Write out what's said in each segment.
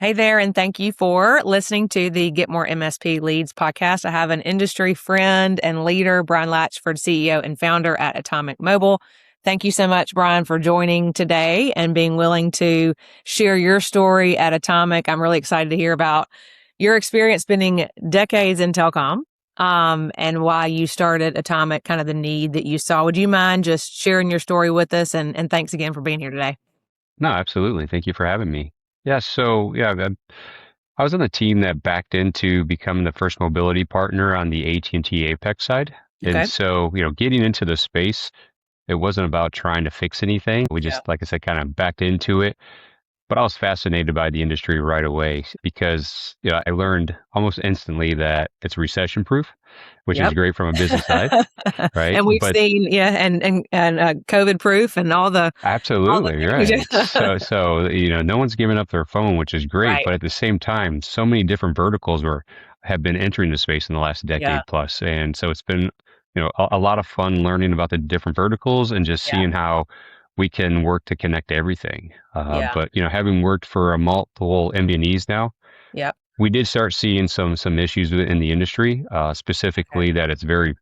Hey there, and thank you for listening to the Get More MSP Leads podcast. I have an industry friend and leader, Brian Latchford, CEO and founder at Atomic Mobile. Thank you so much, Brian, for joining today and being willing to share your story at Atomic. I'm really excited to hear about your experience spending decades in telecom, and why you started Atomic, kind of the need that you saw. Would you mind just sharing your story with us? And thanks again for being here today. No, absolutely. Thank you for having me. I was on the team that backed into becoming the first mobility partner on the AT&T Apex side. And Okay. so, getting into the space, it wasn't about trying to fix anything. We Yeah. just, like I said, kind of backed into it. But I was fascinated by the industry right away because, I learned almost instantly that it's recession proof, which is Yep. great from a business side, right? And we've But seen, and COVID proof and all the absolutely, things. right. So no one's giving up their phone, which is great. Right. But at the same time, so many different verticals have been entering the space in the last Yeah. decade plus. And so it's been, a lot of fun learning about the different verticals and just Yeah. seeing how we can work to connect everything. Yeah. But having worked for multiple MVNEs now, Yep. we did start seeing some issues in the industry, Okay. specifically that it's very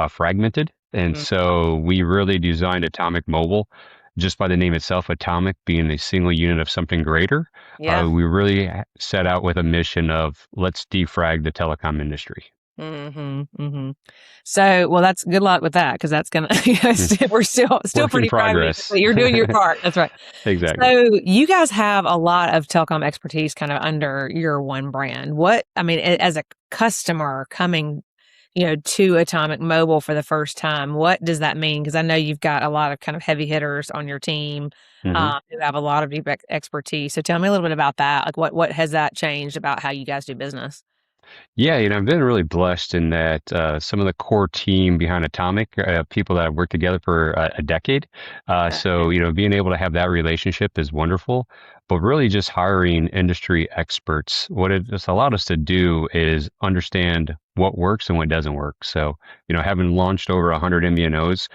fragmented. And Mm. so we really designed Atomic Mobile just by the name itself, Atomic being a single unit of something greater. Yeah. We really set out with a mission of let's defrag the telecom industry. Mm-hmm. Mm-hmm. So, well, that's good luck with that, because that's gonna. Hmm. We're still Work in pretty fragmented, progress. but you're doing your part. That's right. Exactly. So, you guys have a lot of telecom expertise, kind of under your one brand. As a customer coming, to Atomic Mobile for the first time, what does that mean? Because I know you've got a lot of kind of heavy hitters on your team, Hmm. who have a lot of deep expertise. So, tell me a little bit about that. Like, what has that changed about how you guys do business? Yeah, I've been really blessed in that some of the core team behind Atomic, people that have worked together for a decade. So, being able to have that relationship is wonderful. But really just hiring industry experts, what it just allowed us to do is understand what works and what doesn't work. So, having launched over 100 MVNOs,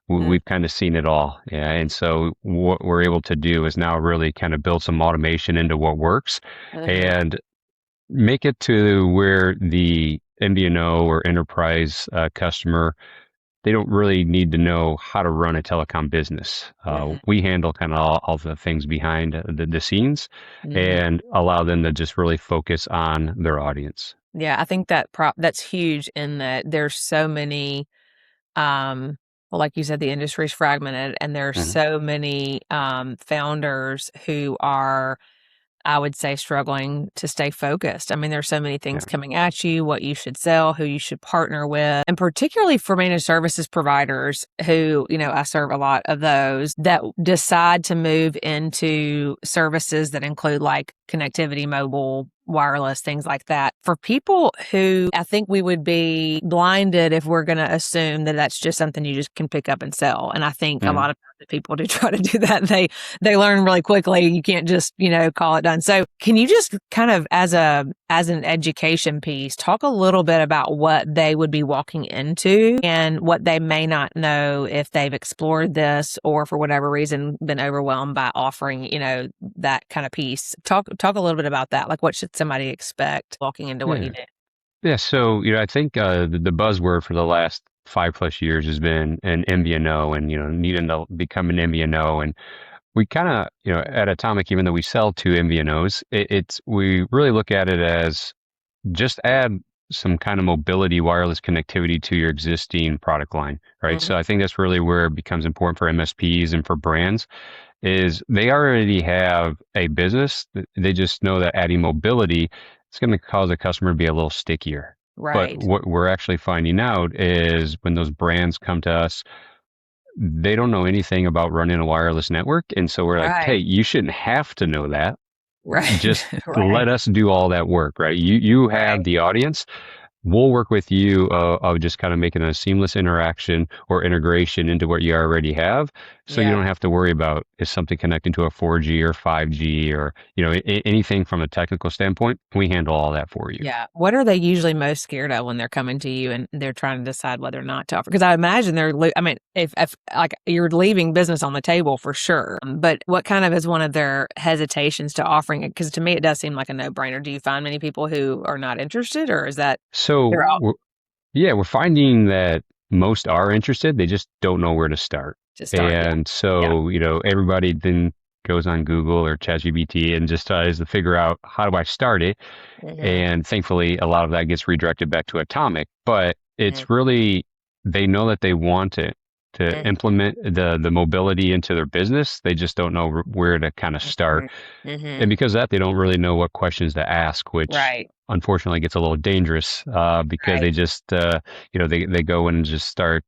Mm, we've kind of seen it all. Yeah. And so what we're able to do is now really kind of build some automation into what works. mhm. And make it to where the MVNO or enterprise customer, they don't really need to know how to run a telecom business. Mhm, We handle kind of all the things behind the scenes mhm. and allow them to just really focus on their audience. Yeah, I think that's huge, in that there's so many, well, like you said, the industry's fragmented, and there's Mhm. so many, founders who are, I would say, struggling to stay focused. I mean, there's so many things Yeah. coming at you, what you should sell, who you should partner with, and particularly for managed services providers who, I serve a lot of those that decide to move into services that include like connectivity, mobile, wireless, things like that. For people who, I think we would be blinded if we're going to assume that that's just something you just can pick up and sell. And I think a Mhm. lot of times that people do try to do that, they learn really quickly. You can't just, call it done. So can you just kind of, as an education piece, talk a little bit about what they would be walking into and what they may not know if they've explored this, or for whatever reason been overwhelmed by offering, that kind of piece. Talk a little bit about that. Like, what should somebody expect walking into what you Yeah. do? Yeah. So, I think the buzzword for the last 5+ years has been an MVNO and, needing to become an MVNO. And we kind of, at Atomic, even though we sell to MVNOs, we really look at it as just add some kind of mobility wireless connectivity to your existing product line, right? Mhm. So I think that's really where it becomes important for MSPs and for brands is they already have a business. They just know that adding mobility is going to cause a customer to be a little stickier. But Right. what we're actually finding out is when those brands come to us, they don't know anything about running a wireless network. And so we're like, hey, Right. you shouldn't have to know that. Right. Just Right. let us do all that work, right? You have Right. the audience. we'll work with you of just kind of making a seamless interaction or integration into what you already have. So you Yeah. don't have to worry about is something connecting to a 4G or 5G or, anything from a technical standpoint. We handle all that for you. Yeah. What are they usually most scared of when they're coming to you and they're trying to decide whether or not to offer? Because I imagine I mean, if like you're leaving business on the table for sure, but what kind of is one of their hesitations to offering it? Because to me, it does seem like a no brainer. Do you find many people who are not interested, or is that So they're out we're finding that most are interested. They just don't know where to start. to start? Yeah. And Yeah. so, everybody then goes on Google or ChatGPT and just tries to figure out how do I start it. Hmm. And thankfully, a lot of that gets redirected back to Atomic. But it's really, they know that they want it to Hmm. implement the mobility into their business. They just don't know where to kind of start. Hmm. Hmm. And because of that, they don't really know what questions to ask, which Right. unfortunately gets a little dangerous because Right. they just, they go in and just start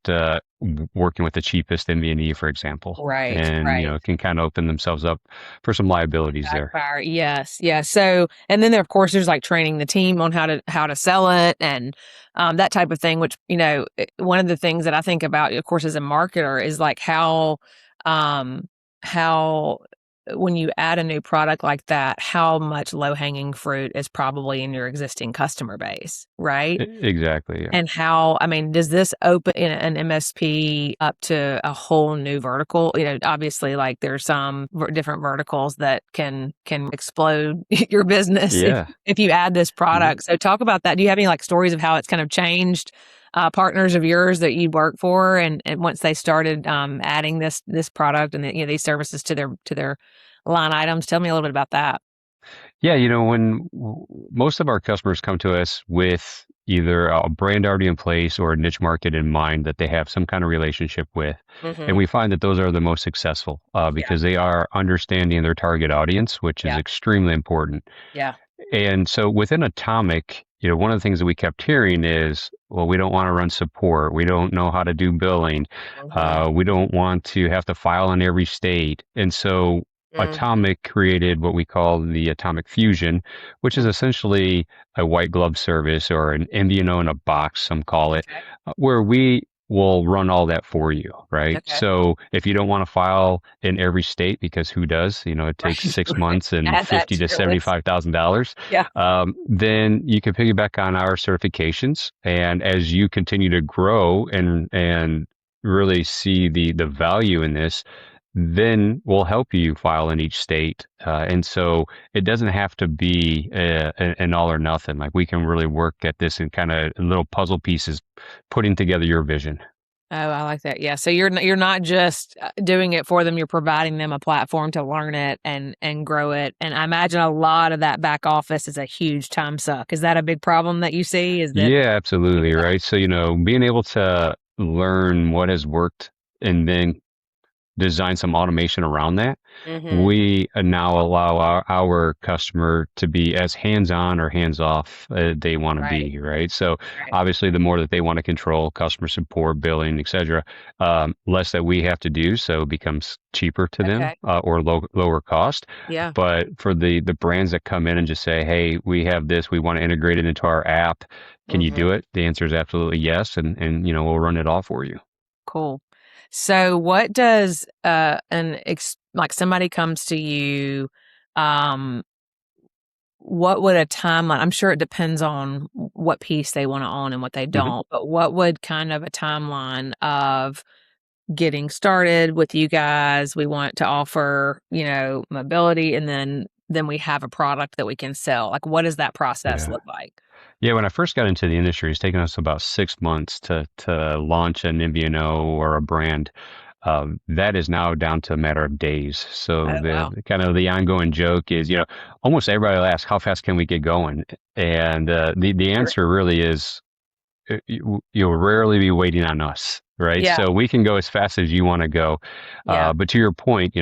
working with the cheapest MVNE, for example, Right. and, Right. can kind of open themselves up for some liabilities there. Backfire. Yes. Yes. So, and then there, of course, there's like training the team on how to sell it and that type of thing. Which one of the things that I think about, of course, as a marketer, is like um, how when you add a new product like that, how much low hanging fruit is probably in your existing customer base, right? Exactly. Yeah. And how, I mean, does this open an MSP up to a whole new vertical? Obviously, like there's some different verticals that can explode your business Yeah. if you add this Yeah. product. So talk about that. Do you have any like stories of how it's kind of changed partners of yours that you work for, and once they started adding this product and these services to their line items? Tell me a little bit about that. Yeah, when most of our customers come to us with either a brand already in place or a niche market in mind that they have some kind of relationship with, and Hmm. we find that those are the most successful Yeah. because they are understanding their target audience, which is Yeah. extremely important. Yeah. And so within Atomic, one of the things that we kept hearing is, well, we don't want to run support. We don't know how to do billing. Hmm. We don't want to have to file in every state. And so Hmm. Atomic created what we call the Atomic Fusion, which is essentially a white glove service or an MVNO in a box, some call it, Okay. where we will run all that for you, right? Okay. So if you don't want to file in every state, because who does? It takes Right. 6 months and Add that fifty to to your list. $75,000. Yeah. Then you can piggyback on our certifications, and as you continue to grow and really see the value in this, then we'll help you file in each state. And so it doesn't have to be an all or nothing. Like we can really work at this in kind of little puzzle pieces, putting together your vision. Oh, I like that. Yeah. So you're not just doing it for them. You're providing them a platform to learn it and grow it. And I imagine a lot of that back office is a huge time suck. Is that a big problem that you see? Is that Yeah, absolutely. yeah. Right. So, being able to learn what has worked and then design some automation around that. Mm-hmm. We now allow our customer to be as hands-on or hands-off they want to Right. be, right? So Right. obviously, the more that they want to control customer support, billing, etc., less that we have to do, so it becomes cheaper to them Okay. or lower cost. Yeah. But for the brands that come in and just say, "Hey, we have this, we want to integrate it into our app. Can you Mm-hmm. do it?" The answer is absolutely yes, and we'll run it all for you. Cool. So what does like somebody comes to you, um, what would a timeline, I'm sure it depends on what piece they wanna own and what they Mhm. don't, but what would kind of a timeline of getting started with you guys? We want to offer, mobility, and then we have a product that we can sell. Like, what does that process Yeah. look like? Yeah, when I first got into the industry, it's taken us about 6 months to launch an MVNO or a brand. That is now down to a matter of days. So Oh, wow. the kind of the ongoing joke is, almost everybody will ask, how fast can we get going? And the Sure. answer really is you'll rarely be waiting on us, right? Yeah. So we can go as fast as you want to go. Yeah. But to your point,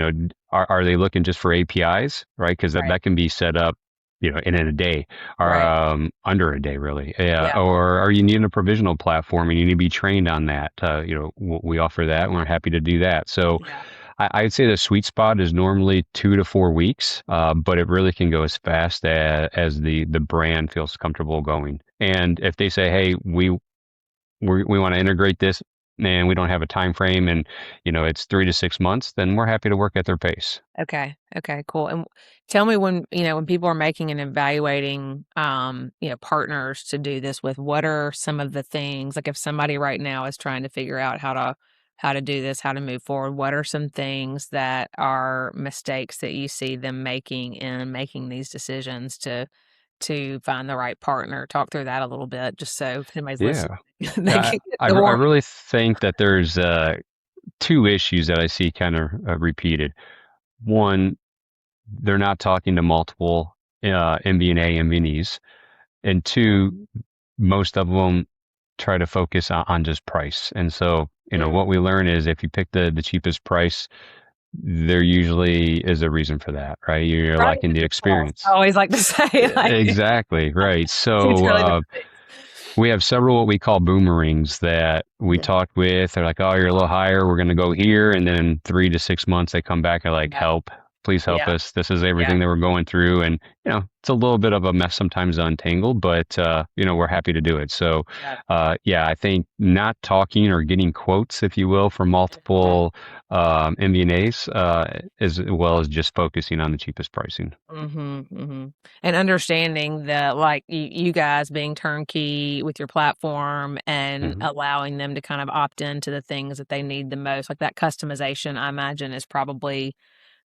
are they looking just for APIs, right? Because Right. that can be set up, in a day or Right. under a day, really. Yeah. Yeah. Or are you needing a provisional platform and you need to be trained on that? We offer that and we're happy to do that. So Yeah. I'd say the sweet spot is normally 2 to 4 weeks, but it really can go as fast as the brand feels comfortable going. And if they say, hey, we want to integrate this and we don't have a time frame and it's 3 to 6 months, then we're happy to work at their pace. Okay. Okay, cool. And tell me when, when people are making and evaluating, partners to do this with, what are some of the things, like if somebody right now is trying to figure out how to do this, how to move forward, what are some things that are mistakes that you see them making in making these decisions to find the right partner? Talk through that a little bit, just so if anybody's listening, Yeah. they I, can get I, the I warning. really think that there's two issues that I see kind of repeated. One, they're not talking to multiple MVNA, MVNEs. And two, most of them try to focus on just price. And so, Mm. what we learn is if you pick the cheapest price, there usually is a reason for that, right? You're Right, lacking the it's cost. I experience. always like to say, like, Exactly, right. two So totally different things. we have several what we call boomerangs that we Yeah. talked with. They're like, "Oh, you're a little higher. We're going to go here." And then in 3 to 6 months, they come back and like, Yeah. "Help, please help Yeah. us. This is Yeah. everything that we're going through." And it's a little bit of a mess sometimes to untangle, but we're happy to do it. So, Yeah. yeah, I think not talking or getting quotes, if you will, from multiple MVNAs, as well as just focusing on the cheapest pricing. Mhm, mhm. And understanding that, like, you guys being turnkey with your platform and Hmm. allowing them to kind of opt into the things that they need the most, like that customization, I imagine, is probably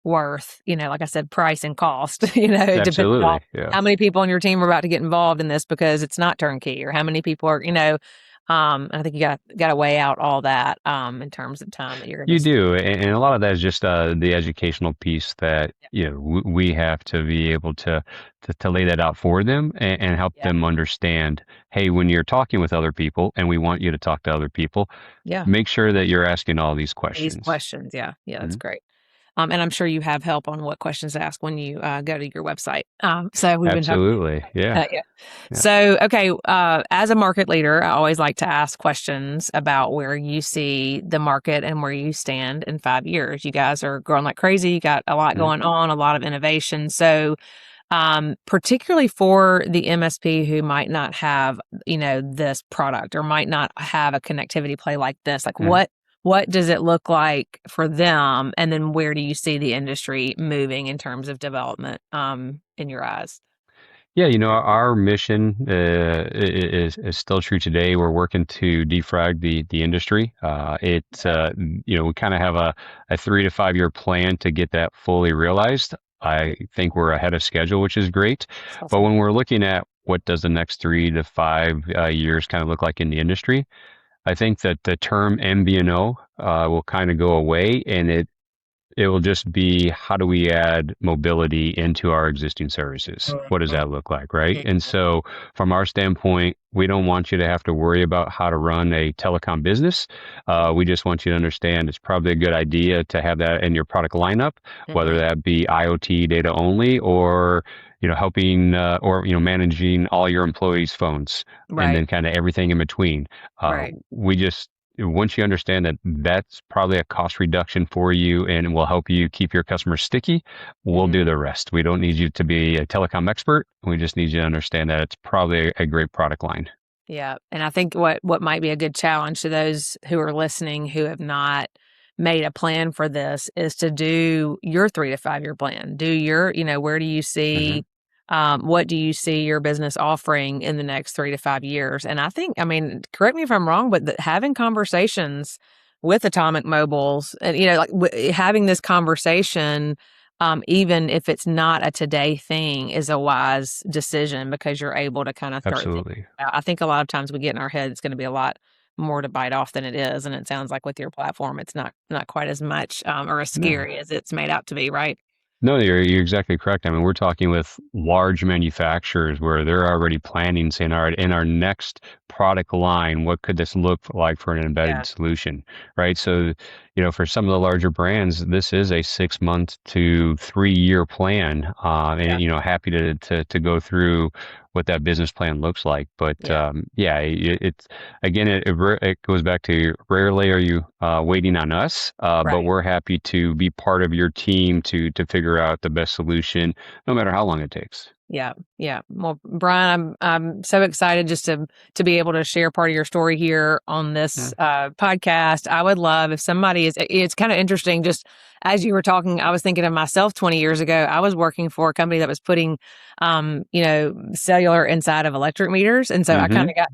worth, like I said, price and cost, depending on Absolutely, yeah. how many people on your team are about to get involved in this because it's not turnkey, or how many people are, I think you gotta weigh out all that, in terms of time that you're gonna You do, and a lot of that is just the educational piece that Yeah. we have to be able to lay that out for them and help Yeah. them understand. Hey, when you're talking with other people, and we want you to talk to other people, Yeah. make sure that you're asking all these These questions. questions, yeah. Yeah, that's Mhm. great. And I'm sure you have help on what questions to ask when you, go to your website. So we've been talking Absolutely, yeah, yeah. yeah. So, okay, as a market leader, I always like to ask questions about where you see the market and where you stand in 5 years. You guys are growing like crazy. You got a lot Mhm. going on, a lot of innovation. So, particularly for the MSP who might not have, this product, or might not have a connectivity play like this, like Mhm. what does it look like for them? And then where do you see the industry moving in terms of development, in your eyes? Yeah, our mission is still true today. We're working to defrag the industry. It's we kind of have a 3 to 5 year plan to get that fully realized. I think we're ahead of schedule, which is great. That's But awesome. when we're looking at what does the next 3 to 5 years kind of look like in the industry, I think that the term MVNO will kind of go away, and it will just be how do we add mobility into our existing services? What does Mhm. that look like, right? And Mhm. so, from our standpoint, we don't want you to have to worry about how to run a telecom business. We just want you to understand it's probably a good idea to have that in your product lineup, whether Mhm. that be IoT data only, or helping or managing all your employees' phones, and Right, then kind of everything in between. right. We just Once you understand that that's probably a cost reduction for you and will help you keep your customers sticky, we'll Mhm. do the rest. We don't need you to be a telecom expert. We just need you to understand that it's probably a great product line. Yeah, and I think what might be a good challenge to those who are listening who have not made a plan for this is to do your 3 to 5 year plan. Do your, where do you Hmm. see, what do you see your business offering in the next 3 to 5 years? And I think, I mean, correct me if I'm wrong, but having conversations with Atomic Mobiles, and like having this conversation, even if it's not a today thing, is a wise decision, because you're able to kind of start thinking. Absolutely. I think a lot of times we get in our head it's gonna be a lot more to bite off than it is, and it sounds like with your platform, it's not quite as much, or as No. scary as it's made out to be, right? No, you're exactly correct. I mean, we're talking with large manufacturers where they're already planning, saying, all right, in our next product line, what could this look like for an Yeah, embedded solution, right? So, for some of the larger brands, this is a 6 month to 3 year plan, yeah, and happy to go through what that business plan looks like. But yeah, yeah, it's again, it goes back to rarely are you waiting on us, but right. we're happy to be part of your team to figure out the best solution, no matter how long it takes. Yeah. Yeah. Well, Brian, I'm so excited just to be able to share part of your story here on this podcast. I would love if somebody it's kind of interesting. Just as you were talking, I was thinking of myself 20 years ago. I was working for a company that was putting, cellular inside of electric meters. And so I kind Mm-hmm. of got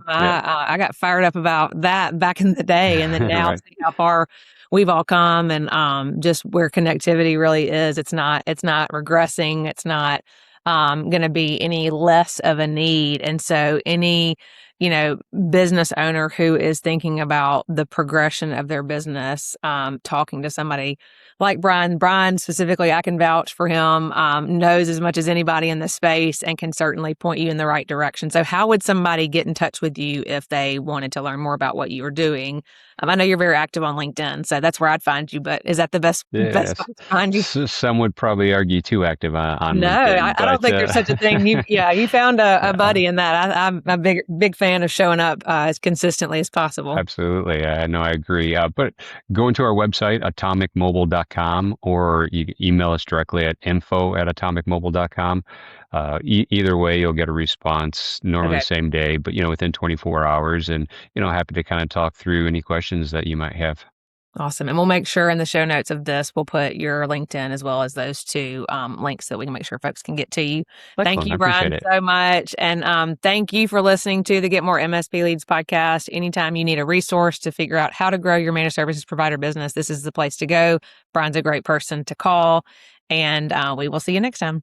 Yep. I got fired up about that back in the day. And then now Right. see how far we've all come and, just where connectivity really is. It's not regressing. It's not, going to be any less of a need. And so any, business owner who is thinking about the progression of their business, talking to somebody like Brian specifically, I can vouch for him, knows as much as anybody in the space and can certainly point you in the right direction. So how would somebody get in touch with you if they wanted to learn more about what you are doing? I know you're very active on LinkedIn, so that's where I'd find you, but is that the best Yes. spot to find you? Some would probably argue too active on No, LinkedIn, I don't but think there's such a thing. You found a yeah. buddy in that. I'm a big fan of showing up as consistently as possible. Absolutely. No, I agree. But go into our website, atomicmobile.com, or you can email us directly at info@atomicmobile.com. Either way, you'll get a response normally Okay. same day, but, within 24 hours. And, happy to kind of talk through any questions that you might have. Awesome. And we'll make sure in the show notes of this, we'll put your LinkedIn as well as those two links so we can make sure folks can get to you. Thank Excellent. I you, appreciate Brian, it. so much. And thank you for listening to the Get More MSP Leads podcast. Anytime you need a resource to figure out how to grow your managed services provider business, this is the place to go. Brian's a great person to call. And we will see you next time.